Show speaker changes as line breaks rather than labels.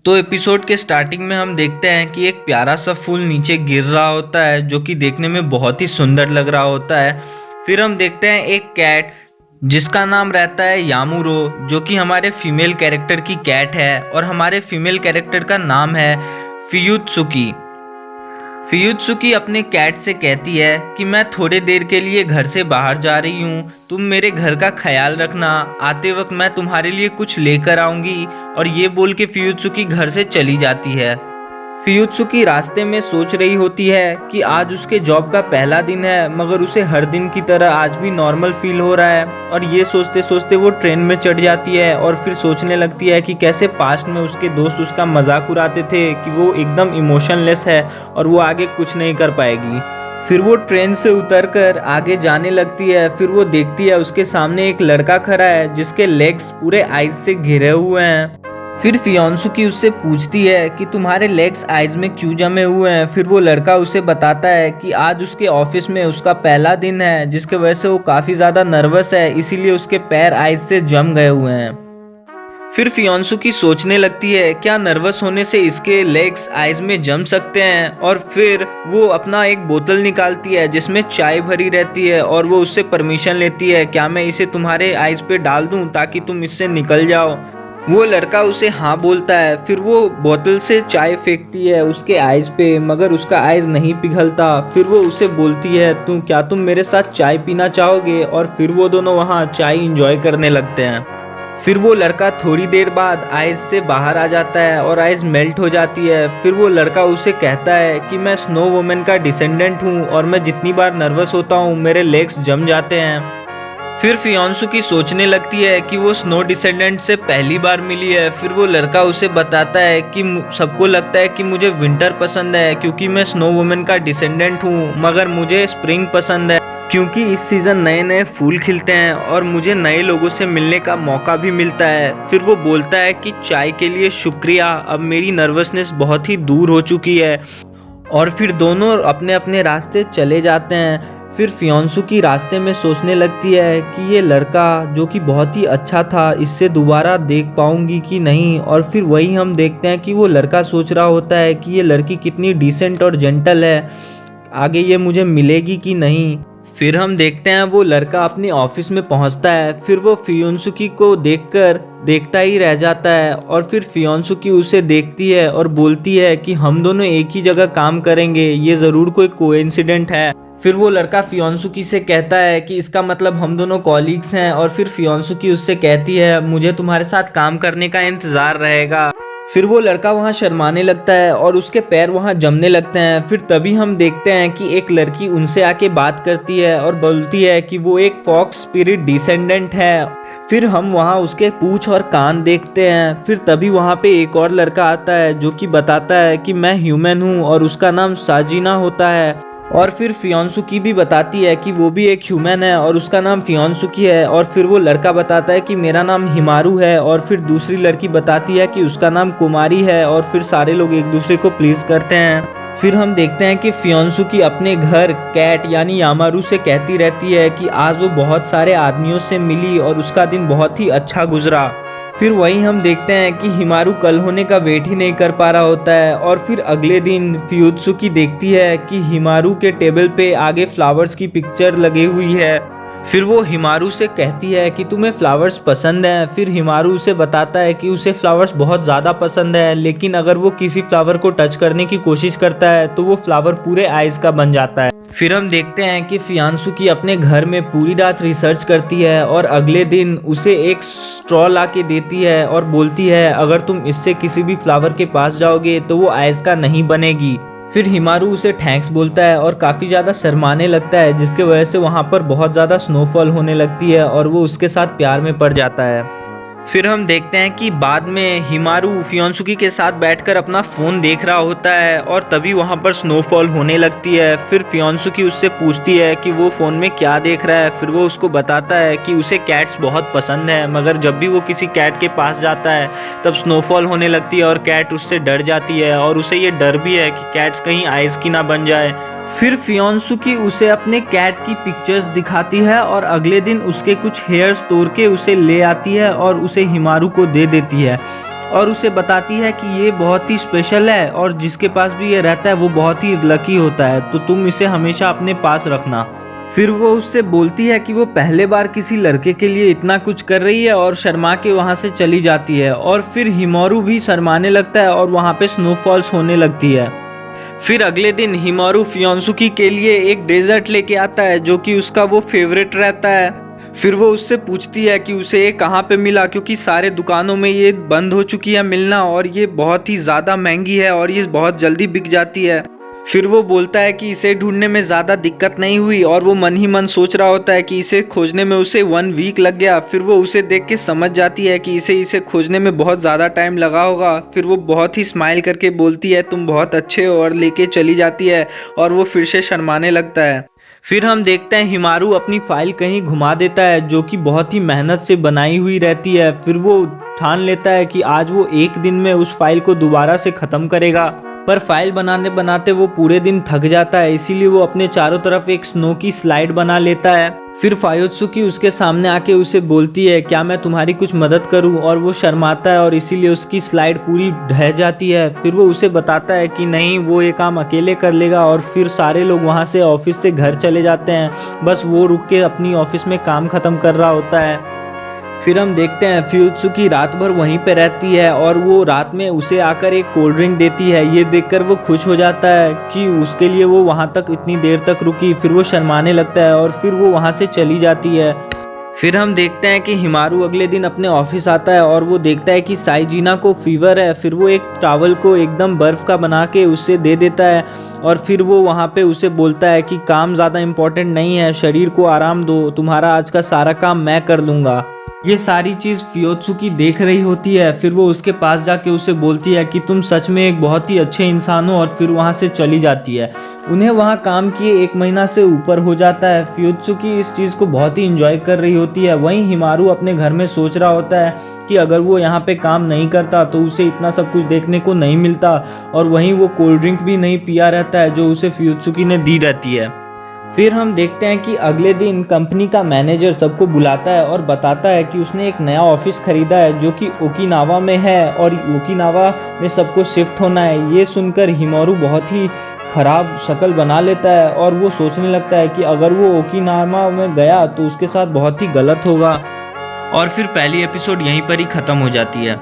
तो एपिसोड के स्टार्टिंग में हम देखते हैं कि एक प्यारा सा फूल नीचे गिर रहा होता है जो कि देखने में बहुत ही सुंदर लग रहा होता है। फिर हम देखते हैं एक कैट जिसका नाम रहता है यामुरो, जो कि हमारे फीमेल कैरेक्टर की कैट है और हमारे फीमेल कैरेक्टर का नाम है फियुत्सुकी। फियुत्सुकी अपने कैट से कहती है कि मैं थोड़े देर के लिए घर से बाहर जा रही हूँ, तुम मेरे घर का ख्याल रखना, आते वक्त मैं तुम्हारे लिए कुछ लेकर आऊंगी। और ये बोल के फियुत्सुकी घर से चली जाती है। फियुत्सुकी रास्ते में सोच रही होती है कि आज उसके जॉब का पहला दिन है, मगर उसे हर दिन की तरह आज भी नॉर्मल फील हो रहा है। और ये सोचते सोचते वो ट्रेन में चढ़ जाती है और फिर सोचने लगती है कि कैसे पास्ट में उसके दोस्त उसका मजाक उड़ाते थे कि वो एकदम इमोशनलेस है और वो आगे कुछ नहीं कर पाएगी। फिर वो ट्रेन से उतरकर आगे जाने लगती है। फिर वो देखती है उसके सामने एक लड़का खड़ा है जिसके लेग्स पूरे आइज से घिरे हुए हैं। फिर फियोन्सुकी उससे पूछती है कि तुम्हारे लेग्स आइज में क्यों जमे हुए हैं। फिर वो लड़का उसे बताता है कि आज उसके ऑफिस में उसका पहला दिन है, जिसके वजह से वो काफ़ी ज़्यादा नर्वस है, इसीलिए उसके पैर आइज से जम गए हुए हैं। फिर फियोन्सुकी सोचने लगती है क्या नर्वस होने से इसके लेग्स आइज में जम सकते हैं। और फिर वो अपना एक बोतल निकालती है जिसमें चाय भरी रहती है और वो उससे परमिशन लेती है, क्या मैं इसे तुम्हारे आइज पे डाल दूं ताकि तुम इससे निकल जाओ। वो लड़का उसे हाँ बोलता है। फिर वो बोतल से चाय फेंकती है उसके आइज पे, मगर उसका आइज नहीं पिघलता। फिर वो उसे बोलती है तुम मेरे साथ चाय पीना चाहोगे। और फिर वो दोनों वहाँ चाय इंजॉय करने लगते हैं। फिर वो लड़का थोड़ी देर बाद आइज से बाहर आ जाता है और आइज मेल्ट हो जाती है। फिर वो लड़का उसे कहता है कि मैं स्नो वुमेन का डिसेंडेंट हूँ और मैं जितनी बार नर्वस होता हूँ मेरे लेग्स जम जाते हैं। फिर फियोन्सुकी सोचने लगती है कि वो स्नो डिसेंडेंट से पहली बार मिली है। फिर वो लड़का उसे बताता है कि सबको लगता है कि मुझे विंटर पसंद है क्योंकि मैं स्नो वुमेन का डिसेंडेंट हूँ, मगर मुझे स्प्रिंग पसंद है क्योंकि इस सीज़न नए नए फूल खिलते हैं और मुझे नए लोगों से मिलने का मौका भी मिलता है। फिर वो बोलता है कि चाय के लिए शुक्रिया, अब मेरी नर्वसनेस बहुत ही दूर हो चुकी है। और फिर दोनों अपने अपने रास्ते चले जाते हैं। फिर फियोन्सुकी रास्ते में सोचने लगती है कि ये लड़का जो कि बहुत ही अच्छा था, इससे दोबारा देख पाऊंगी कि नहीं। और फिर वही हम देखते हैं कि वो लड़का सोच रहा होता है कि ये लड़की कितनी डिसेंट और जेंटल है, आगे ये मुझे मिलेगी कि नहीं। फिर हम देखते हैं वो लड़का अपने ऑफिस में पहुंचता है। फिर वो फियोन्सुकी को देखता ही रह जाता है। और फिर फियोन्सुकी उसे देखती है और बोलती है कि हम दोनों एक ही जगह काम करेंगे, ये ज़रूर कोई कोइंसिडेंट है। फिर वो लड़का फियोन्सुकी से कहता है कि इसका मतलब हम दोनों कॉलीग्स हैं। और फिर फियोन्सुकी उससे कहती है मुझे तुम्हारे साथ काम करने का इंतज़ार रहेगा। फिर वो लड़का वहाँ शर्माने लगता है और उसके पैर वहाँ जमने लगते हैं। फिर तभी हम देखते हैं कि एक लड़की उनसे आके बात करती है और बोलती है कि वो एक फॉक्स स्पिरिट डिसेंडेंट है। फिर हम वहाँ उसके पूंछ और कान देखते हैं। फिर तभी वहाँ पे एक और लड़का आता है जो कि बताता है कि मैं ह्यूमन हूँ और उसका नाम साजिना होता है। और फिर फियोन्सुकी भी बताती है कि वो भी एक ह्यूमन है और उसका नाम फियोन्सुकी है। और फिर वो लड़का बताता है कि मेरा नाम हिमारू है। और फिर दूसरी लड़की बताती है कि उसका नाम कुमारी है। और फिर सारे लोग एक दूसरे को प्लीज करते हैं। फिर हम देखते हैं कि फियोन्सुकी अपने घर कैट यानी यामारू से कहती रहती है कि आज वो बहुत सारे आदमियों से मिली और उसका दिन बहुत ही अच्छा गुजरा। फिर वहीं हम देखते हैं कि हिमारू कल होने का वेट ही नहीं कर पा रहा होता है। और फिर अगले दिन फियुत्सुकी देखती है कि हिमारू के टेबल पे आगे फ्लावर्स की पिक्चर लगी हुई है। फिर वो हिमारू से कहती है कि तुम्हें फ्लावर्स पसंद हैं। फिर हिमारू उसे बताता है कि उसे फ्लावर्स बहुत ज़्यादा पसंद है, लेकिन अगर वो किसी फ्लावर को टच करने की कोशिश करता है तो वो फ्लावर पूरे आइज का बन जाता है। फिर हम देखते हैं कि फियोन्सुकी अपने घर में पूरी रात रिसर्च करती है और अगले दिन उसे एक स्ट्रॉ ला के देती है और बोलती है अगर तुम इससे किसी भी फ्लावर के पास जाओगे तो वो आइस का नहीं बनेगी। फिर हिमारू उसे थैंक्स बोलता है और काफ़ी ज़्यादा शर्माने लगता है, जिसके वजह से वहाँ पर बहुत ज़्यादा स्नोफॉल होने लगती है और वो उसके साथ प्यार में पड़ जाता है। फिर हम देखते हैं कि बाद में हिमारू फियोन्सुकी के साथ बैठकर अपना फ़ोन देख रहा होता है और तभी वहाँ पर स्नोफॉल होने लगती है। फिर फियोन्सुकी उससे पूछती है कि वो फ़ोन में क्या देख रहा है। फिर वो उसको बताता है कि उसे कैट्स बहुत पसंद है, मगर जब भी वो किसी कैट के पास जाता है तब स्नोफॉल होने लगती है और कैट उससे डर जाती है और उसे ये डर भी है कि कैट्स कहीं आइस की ना बन जाए। फिर फियोन्सुकी उसे अपने कैट की पिक्चर्स दिखाती है और अगले दिन उसके कुछ हेयर्स तोड़ के उसे ले आती है और उसे हिमारू को दे देती है। और उसे बताती है कि ये बहुत ही स्पेशल है और जिसके पास भी ये रहता है वो बहुत ही लकी होता है, तो तुम इसे हमेशा अपने पास रखना। फिर वो उससे बोलती है कि वो पहले बार किसी लड़के के लिए इतना कुछ कर रही है और शर्मा के वहाँ से चली जाती है। और फिर हिमारू भी शर्माने लगता है और वहाँ पे स्नोफॉल्स होने लगती है। फिर अगले दिन हिमारू फियोंसुकी के लिए एक डेजर्ट लेके आता है जो कि उसका वो फेवरेट रहता है। फिर वो उससे पूछती है कि उसे ये कहाँ पे मिला, क्योंकि सारे दुकानों में ये बंद हो चुकी है मिलना और ये बहुत ही ज़्यादा महंगी है और ये बहुत जल्दी बिक जाती है। फिर वो बोलता है कि इसे ढूंढने में ज़्यादा दिक्कत नहीं हुई और वो मन ही मन सोच रहा होता है कि इसे खोजने में उसे 1 वीक लग गया। फिर वो उसे देख के समझ जाती है कि इसे खोजने में बहुत ज़्यादा टाइम लगा होगा। फिर वो बहुत ही स्माइल करके बोलती है तुम बहुत अच्छे हो और लेके चली जाती है और वो फिर से शर्माने लगता है। फिर हम देखते हैं हिमारू अपनी फाइल कहीं घुमा देता है जो कि बहुत ही मेहनत से बनाई हुई रहती है। फिर वो ठान लेता है कि आज वो एक दिन में उस फाइल को दोबारा से ख़त्म करेगा, पर फाइल बनाने बनाते वो पूरे दिन थक जाता है, इसीलिए वो अपने चारों तरफ एक स्नो की स्लाइड बना लेता है। फिर फायोत्सुकी उसके सामने आके उसे बोलती है क्या मैं तुम्हारी कुछ मदद करूं, और वो शर्माता है और इसीलिए उसकी स्लाइड पूरी ढह जाती है। फिर वो उसे बताता है कि नहीं, वो ये काम अकेले कर लेगा और फिर सारे लोग वहां से ऑफिस से घर चले जाते हैं, बस वो रुक के अपनी ऑफिस में काम खत्म कर रहा होता है। फिर हम देखते हैं फियोत्सुकी रात भर वहीं पे रहती है और वो रात में उसे आकर एक कोल्ड ड्रिंक देती है। ये देखकर वो खुश हो जाता है कि उसके लिए वो वहाँ तक इतनी देर तक रुकी। फिर वो शर्माने लगता है और फिर वो वहाँ से चली जाती है। फिर हम देखते हैं कि हिमारू अगले दिन अपने ऑफिस आता है और वो देखता है कि साइजीना को फीवर है। फिर वो एक टॉवल को एकदम बर्फ़ का बना के उसे दे देता है और फिर वो वहाँ पे उसे बोलता है कि काम ज़्यादा इम्पोर्टेंट नहीं है, शरीर को आराम दो, तुम्हारा आज का सारा काम मैं कर लूँगा। ये सारी चीज़ फियोत्सुकी देख रही होती है। फिर वो उसके पास जाके उसे बोलती है कि तुम सच में एक बहुत ही अच्छे इंसान हो, और फिर वहाँ से चली जाती है। उन्हें वहाँ काम किए 1 महीना से ऊपर हो जाता है। फियोत्सुकी इस चीज़ को बहुत ही इंजॉय कर रही होती है। वहीं हिमारू अपने घर में सोच रहा होता है कि अगर वो यहाँ पे काम नहीं करता तो उसे इतना सब कुछ देखने को नहीं मिलता, और वहीं वो कोल्ड ड्रिंक भी नहीं पिया रहता है जो उसे फियोत्सुकी ने दी रहती है। फिर हम देखते हैं कि अगले दिन कंपनी का मैनेजर सबको बुलाता है और बताता है कि उसने एक नया ऑफिस खरीदा है जो कि ओकिनावा में है और ओकिनावा में सबको शिफ्ट होना है। ये सुनकर हिमारू बहुत ही खराब शक्ल बना लेता है और वो सोचने लगता है कि अगर वो ओकिनावा में गया तो उसके साथ बहुत ही गलत होगा। और फिर पहली एपिसोड यहीं पर ही ख़त्म हो जाती है।